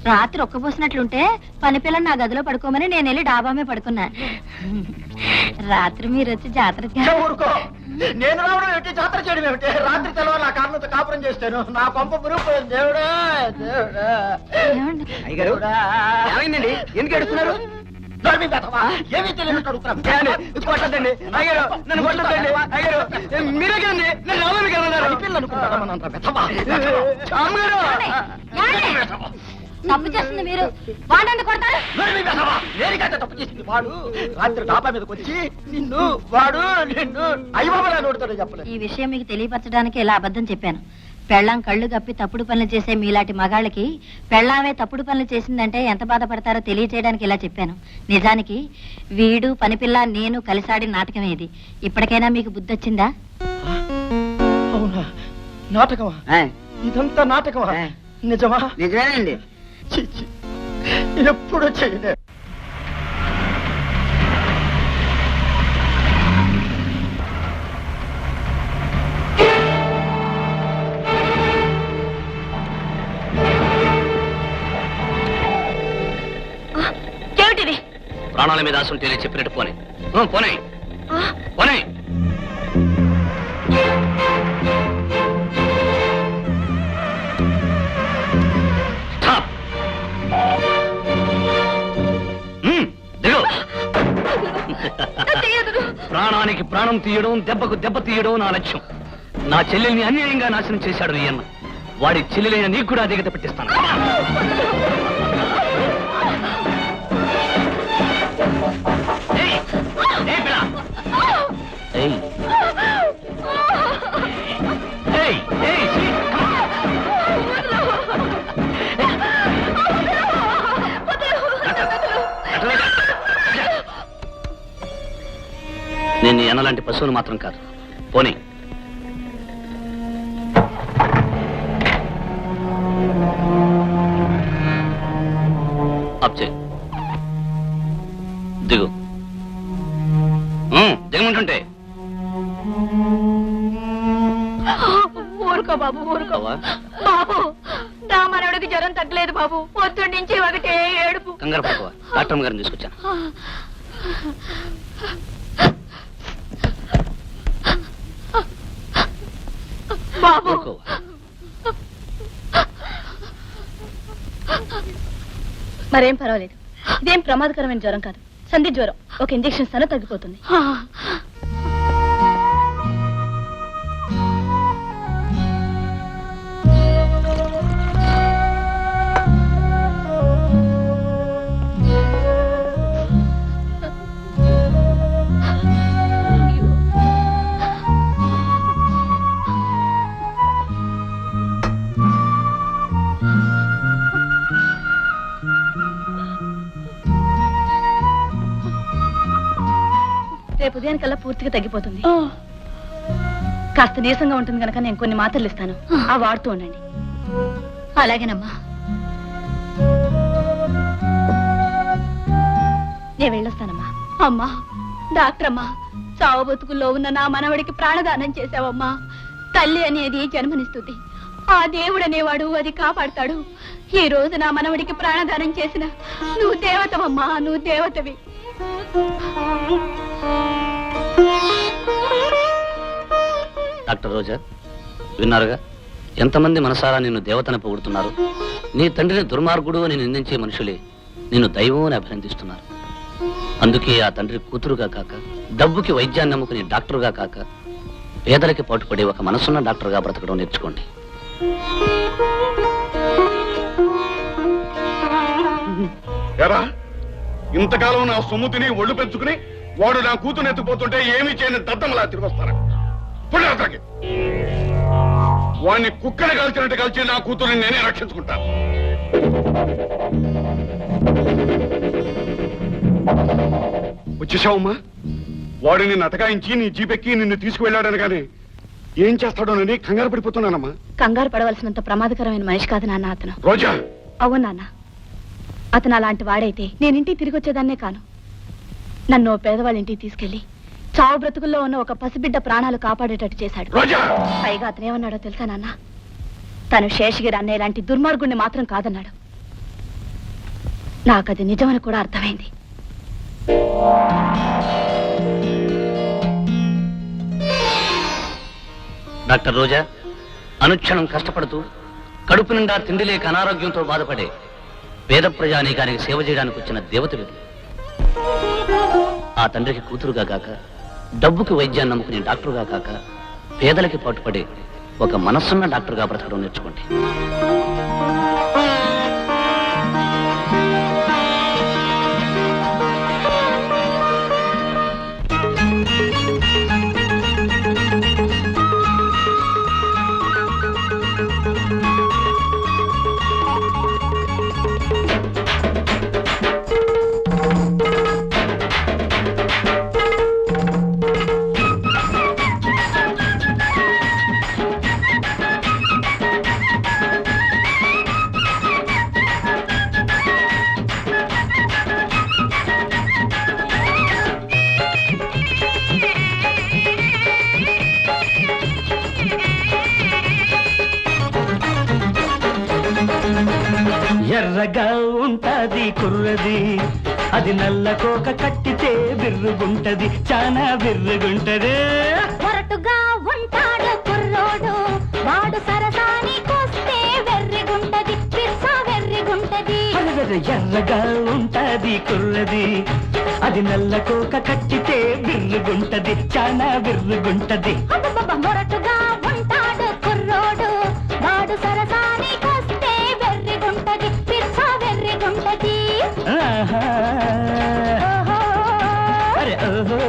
రాత్రి ఒక్కబోసినట్లుంటే పని పిల్లని నా గదిలో పడుకోమని నేను వెళ్ళి డాబా మీద పడుకున్నా. రాత్రి మీరు వచ్చి జాతర ఊరుకో, నేను రావడం ఏమిటి, జాతర చేయడం ఏమిటి? రాత్రి తెలవాలి నా కారణంతో కాపురం చేస్తాను, నా కొంప మురిగిపోయింది. దేవుడా దేవుడా ఏమైందండి, ఎందుకు ఎడుతున్నారు? ఏమీ తెలియనట్టు అడుగుతున్నాను. మీరే కదండి తప్పు చేస్తుంది మీరు, వాడండి కొడతారు. తప్పు చేసింది వాడు. రాత్రి డాబా మీదకి వచ్చి నిన్ను వాడు నిన్ను అయ్యబాబా నోడుతాడు చెప్పలేదు. ఈ విషయం మీకు తెలియపరచడానికి ఇలా అబద్ధం చెప్పాను. పెళ్ళాం కళ్ళు గప్పి తప్పుడు పనులు చేసే మీలాంటి మగాళ్ళకి పెళ్ళామే తప్పుడు పనులు చేసిందంటే ఎంత బాధపడతారో తెలియచేయడానికి ఇలా చెప్పాను. నిజానికి వీడు పనిపిల్ల నేను కలిసాడిన నాటకమే ఇది. ఇప్పటికైనా మీకు బుద్ధి వచ్చిందా? అవునా, నాటకమా? ఇదంతా నాటకమా? నిజమా? నిజమేనండి. ఎప్పుడు చేయలే. ఏమిటిది? ప్రాణాల మీద ఆశ ఉంటేనే చెప్పినట్టు పోనీ పోనీ పోనీ. ప్రాణానికి ప్రాణం తీయడం, దెబ్బకు దెబ్బ తీయడం నా లక్ష్యం. నా చెల్లెల్ని అన్యాయంగా నాశనం చేశాడు ఈ అన్న. వాడి చెల్లెలైన నీకు కూడా దిగత పెట్టిస్తాను. నేను ఎనలాంటి పశువులు మాత్రం కాదు. పోనీ అప్ చేయి, దిగు, దిగమంటుంటే. ఊరుకో బాబు, ఊరుకో బాబు. నా మనవడికి జ్వరం తగ్గలేదు బాబు, పొద్దున్న నుంచి ఒకటే ఏడుపు. కంగారు పడుకోవా, డాక్టర్ గారిని తీసుకొచ్చాను. బాబు మరేం పర్వాలేదు, ఇదేం ప్రమాదకరమైన జ్వరం కాదు, సంధి జ్వరం. ఒక ఇంజెక్షన్ ఇస్తానో తగ్గిపోతుంది. రేపు ఉదయానికల్లా పూర్తిగా తగ్గిపోతుంది. కాస్త నీరసంగా ఉంటుంది కనుక నేను కొన్ని మాత్రలు ఇస్తాను, ఆ వాడుతూ ఉండండి. అలాగేనమ్మా, నేను వెళ్ళొస్తానమ్మా. అమ్మా డాక్టర్ అమ్మా, చావు బతుకుల్లో ఉన్న నా మనవడికి ప్రాణదానం చేశావమ్మా. తల్లి అనేది జన్మనిస్తుంది, ఆ దేవుడు అనేవాడు అది కాపాడతాడు. ఈ రోజు నా మనవడికి ప్రాణదానం చేసిన నువ్వు దేవతవమ్మా, నువ్వు దేవతవి. డాక్టర్ రోజా, విన్నారుగా ఎంతమంది మనసారా నిన్ను దేవతని పొగుడుతున్నారు. నీ తండ్రిని దుర్మార్గుడు అని నిందించే మనుషులే నిన్ను దైవం అని అభినందిస్తున్నారు. అందుకే ఆ తండ్రి కూతురుగా కాక, డబ్బుకి వైద్యాన్ని నమ్ముకుని డాక్టరుగా కాక, పేదలకి పాటుపడే ఒక మనసున్న డాక్టర్గా బ్రతకడం నేర్చుకోండి. ఎరా, ఇంతకాలం నా సొమ్ము తిని ఒళ్ళు పెంచుకుని వాడు నా కూతురు ఎత్తుకుపోతుంటే ఏమీ చేయని దద్దమలా తిరిగొస్తారా? పుణ్యాతకి వాడిని కుక్కని కాల్చినట్టు కాల్చి నా కూతురుని నేనే రక్షించుకుంటాను. వచ్చేసావమ్మా? వాడిని నటకాయించి నీ జీపెక్కి నిన్ను తీసుకువెళ్ళాడని కానీ ఏం చేస్తాడోనని కంగారు పడిపోతున్నానమ్మా. కంగారు పడవలసినంత ప్రమాదకరమైన మనిషి కాదు నాన్న అతను. రోజా, అవును నాన్న, అతను అలాంటి వాడైతే నేను ఇంటికి తిరిగి వచ్చేదాన్నే కాను. నన్ను పేదవాళ్ళ ఇంటికి తీసుకెళ్లి చావు బ్రతుకుల్లో ఉన్న ఒక పసిబిడ్డ ప్రాణాలు కాపాడేటట్టు చేశాడు. రోజా! పైగా అతను ఏమన్నాడో తెలుసా నాన్న? తను శేషగిరి అన్నయ్య లాంటి దుర్మార్గుణ్ణి మాత్రం కాదన్నాడు. నాకది నిజమని కూడా అర్థమైంది. డాక్టర్ రోజా, అనుక్షణం కష్టపడుతూ కడుపు నిండా తిండి లేక అనారోగ్యంతో బాధపడే పేద ప్రజానీకానికి సేవ చేయడానికి వచ్చిన దేవత వీరు. ఆ తండ్రికి కూతురుగా కాక, డబ్బుకి వైద్యాన్ని నమ్ముకునే డాక్టరుగా కాక, పేదలకి పాటుపడే ఒక మనస్సున్న డాక్టర్గా బ్రతకడం నేర్చుకోండి. ఎర్రగా ఉంటది కుర్రది, అది నల్ల కోక కట్టితే బిర్రుగుంటది, చానా బిర్రుగుంటది. మొరటుగా ఉంటాడు కుర్రోడు, వాడు సరసానికొస్తే వెర్రిగుంటది, పిచ్చా వెర్రిగుంటది. ఎర్రగా ఉంటది కుర్రది, అది నల్ల కోక కట్టితే బిర్రుగుంటది, చానా బిర్రుగుంటది. మొరటుగా ఉంటాడు కుర్రోడు, వాడు సరసానికొస్తే వెర్రిగుంటది, పిచ్చా వెర్రిగుంటది. ఆహా, అరే ఓహో.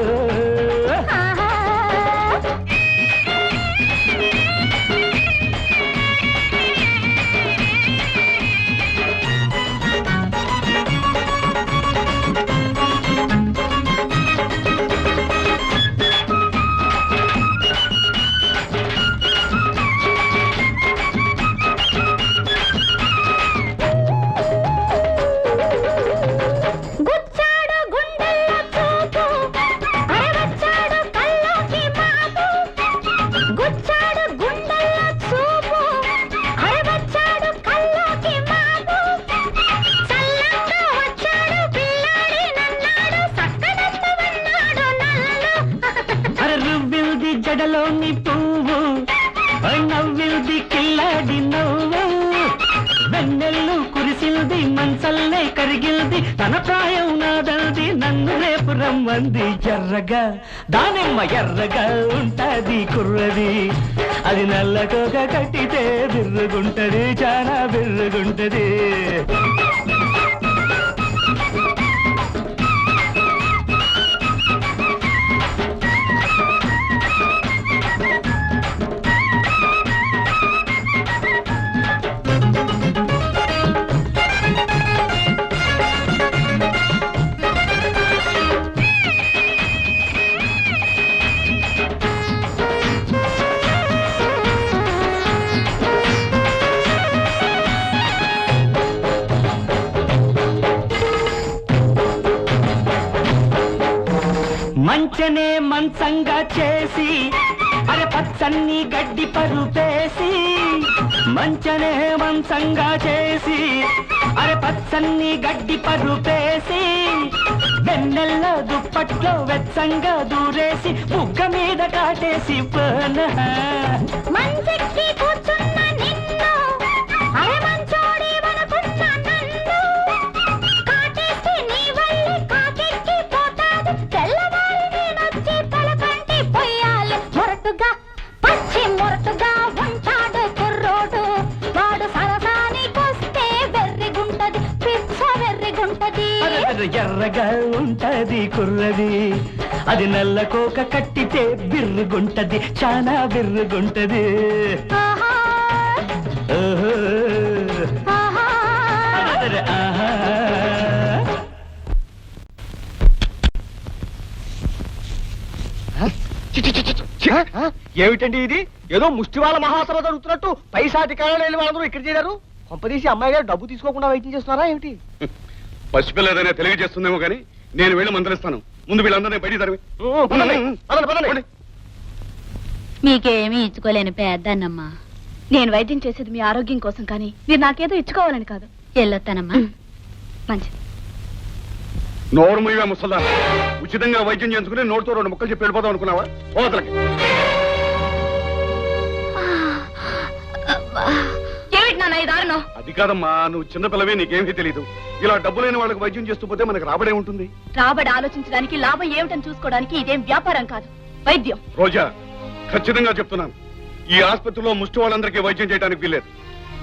జడలోని పువ్వు నవ్విల్ది కిల్లాడి నవ్వు, వెన్నెల్లు కురిసిల్ది మంచల్లే కరిగిల్ది, తన ప్రాయం నాదల్ది నన్ను రేపు రమ్మంది. ఎర్రగా దానిమ్మ ఎర్రగా ఉంటది కుర్రది, అది నల్లకోక కట్టితే బిర్రుగుంటది, చాలా బిర్రుగుంటది. మంచనే మంచంగా చేసి, అరే పచ్చన్ని గడ్డి పరుపేసి, మంచనే మంచంగా చేసి, అరే పచ్చన్ని గడ్డి పరుపేసి, వెన్నెల్ల దుప్పట్లో వెచ్చంగా దూరేసి బుగ్గ మీద కాటేసి పోనా మంచెక్కి కూర్చున్న నిన్ను అరమంచోడి వనకున్న నన్ను కాటేసి నీ వల్లే కాకెక్కి పోతాది తెల్లవారి నేనొచ్చి తలకంటి పొయ్యాలి మొరటుగా పచ్చి మొరటుగా ఉంటాడు కుర్రోడు వాడు సరసానికొస్తే వెర్రిగుంటది పిచ్చ వెర్రిగుంటది ఎర్రగా ఉంటది కుర్రది అది నల్ల కోక కట్టితే బిర్రుగుంటది చానా బిర్రుగుంటది ఆహా ఓహో. ఆహా అరెరె, ఆహా. ఏమిటండి ఇది ఏదో ముష్టివాళ్ళ మహాసభ జరుగుతున్నట్టు పైసాధికారులు వెళ్ళి వాళ్ళందరూ ఇక్కడ చేరారు కొంపదీసి అమ్మాయి గారు డబ్బు తీసుకోకుండా వైద్యం చేస్తున్నారా ఏమిటి పసిపిల్ల ఏదైనా తెలియజేస్తుందేమో కానీ నేను వెళ్ళి మందలిస్తాను. ముందు వీళ్ళందరినీ బయట తరిమి. మీకేమీ ఇచ్చుకోలేని పెద్దన్నమ్మా. నేను వైద్యం చేసేది మీ ఆరోగ్యం కోసం కానీ మీరు నాకేదో ఇచ్చుకోవాలని కాదు. వెళ్ళొస్తానమ్మా. మంచిది. నోరు మూయవే ముసల్దా. ఉచితంగా వైద్యం చేయించుకుని నోటితో 2 ముక్కలు చెప్పి వెళ్ళిపోదాం అనుకున్నావా? పోతలకి. ఏమిటి నాన్న ఈ దారుణం? అది కాదమ్మా, నువ్వు చిన్నపిల్లవే, నీకేమీ తెలియదు. ఇలా డబ్బు లేని వాళ్ళకి వైద్యం చేస్తూ పోతే మనకు రాబడే ఉంటుంది. రాబడి ఆలోచించడానికి లాభం ఏమిటని చూసుకోవడానికి ఇదేం వ్యాపారం కాదు, వైద్యం. రోజా, ఖచ్చితంగా చెప్తున్నాను, ఈ ఆసుపత్రిలో ముష్టి వాళ్ళందరికీ వైద్యం చేయడానికి వీల్లేదు.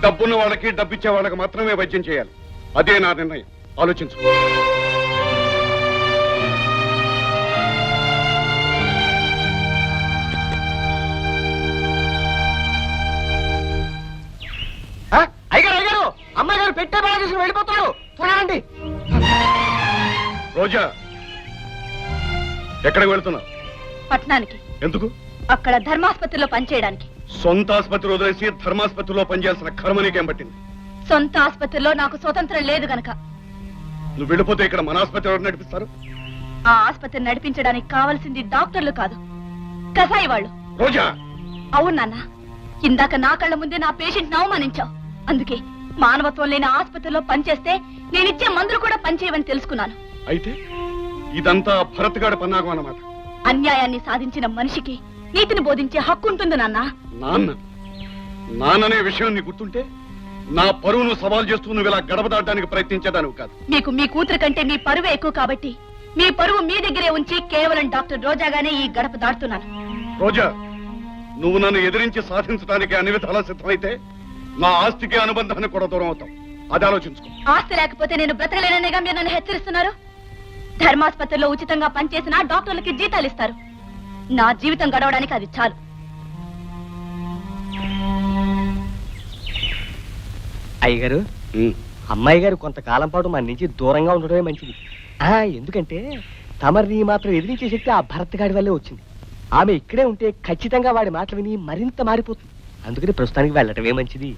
డబ్బున్న వాళ్ళకి డబ్బిచ్చే వాళ్ళకి మాత్రమే వైద్యం చేయాలి. అదే నా నిర్ణయం. ఆలోచించు. అయ్యారు అయ్యారు అమ్మాయి గారు పెట్టే బాగా తీసుకుని వెళ్ళిపోతాడు. త్వరగా రండి. రోజా, ఎక్కడికి వెళ్తున్నావు? పట్టణానికి. ఎందుకు? అక్కడ ధర్మాసుపత్రిలో పనిచేయడానికి. సొంత ఆసుపత్రి వదిలేసి ధర్మాసుపత్రిలో పనిచేయాల్సిన కర్మ నీకేం పట్టింది? సొంత ఆసుపత్రిలో నాకు స్వతంత్రం లేదు గనక. నువ్వు వెళ్ళిపోతే ఇక్కడ మన ఆసుపత్రి ఎవరు నడిపిస్తారు? ఆ ఆసుపత్రి నడిపించడానికి కావాల్సింది డాక్టర్లు కాదు, కసాయి వాళ్ళు. రోజా, అవును నాన్న, ఇందాక నా కళ్ళ ముందే నా పేషెంట్ అవమానించావు. అందుకే మానవత్వం లేని ఆసుపత్రిలో పనిచేస్తే నేనిచ్చే మందులు కూడా పనిచేయవని తెలుసుకున్నాను. అయితే ఇదంతా భరత్ గాడి పన్నాగం అన్నమాట. అన్యాయాన్ని సాధించిన మనిషికి నీతిని బోధించే హక్కు ఉంటుంది నాన్న. నాన్ననే విషయం నీ గుర్తుంటే నా పరువును సవాల్ చేస్తూ నువ్వు ఇలా గడప దాటడానికి ప్రయత్నించేదాను కాదు. మీకు మీ కూతురు కంటే మీ పరువే ఎక్కువ కాబట్టి మీ పరువు మీ దగ్గరే ఉంచి కేవలం డాక్టర్ రోజాగానే ఈ గడప దాటుతున్నాను. రోజా, నువ్వు నన్ను ఎదిరించి సాధించడానికి అన్ని విధాలా సిద్ధమైతే నా ఆస్తికి అనుబంధాన్ని కూడా దూరం అవుతాం. అది ఆలోచించుకో. ఆస్తి లేకపోతే నేను బ్రతకలేననేగా మీరు నన్ను హెచ్చరిస్తున్నారు. ధర్మాసుపత్రిలో ఉచితంగా పనిచేసిన డాక్టర్లకి జీతాలు ఇస్తారు. నా జీవితం గడవడానికి అది చాలు. అయ్యగారు, అమ్మాయి గారు కొంతకాలం పాటు మన నుంచి దూరంగా ఉండడమే మంచిది. ఎందుకంటే తమరిని మాత్రం ఎదిరించే శక్తి ఆ భరత్ గాడి వల్లే వచ్చింది. ఆమె ఇక్కడే ఉంటే ఖచ్చితంగా వాడి మాటలు విని మరింత మారిపోతుంది. అందుకని ప్రస్తుతానికి వెళ్ళటమే మంచిది.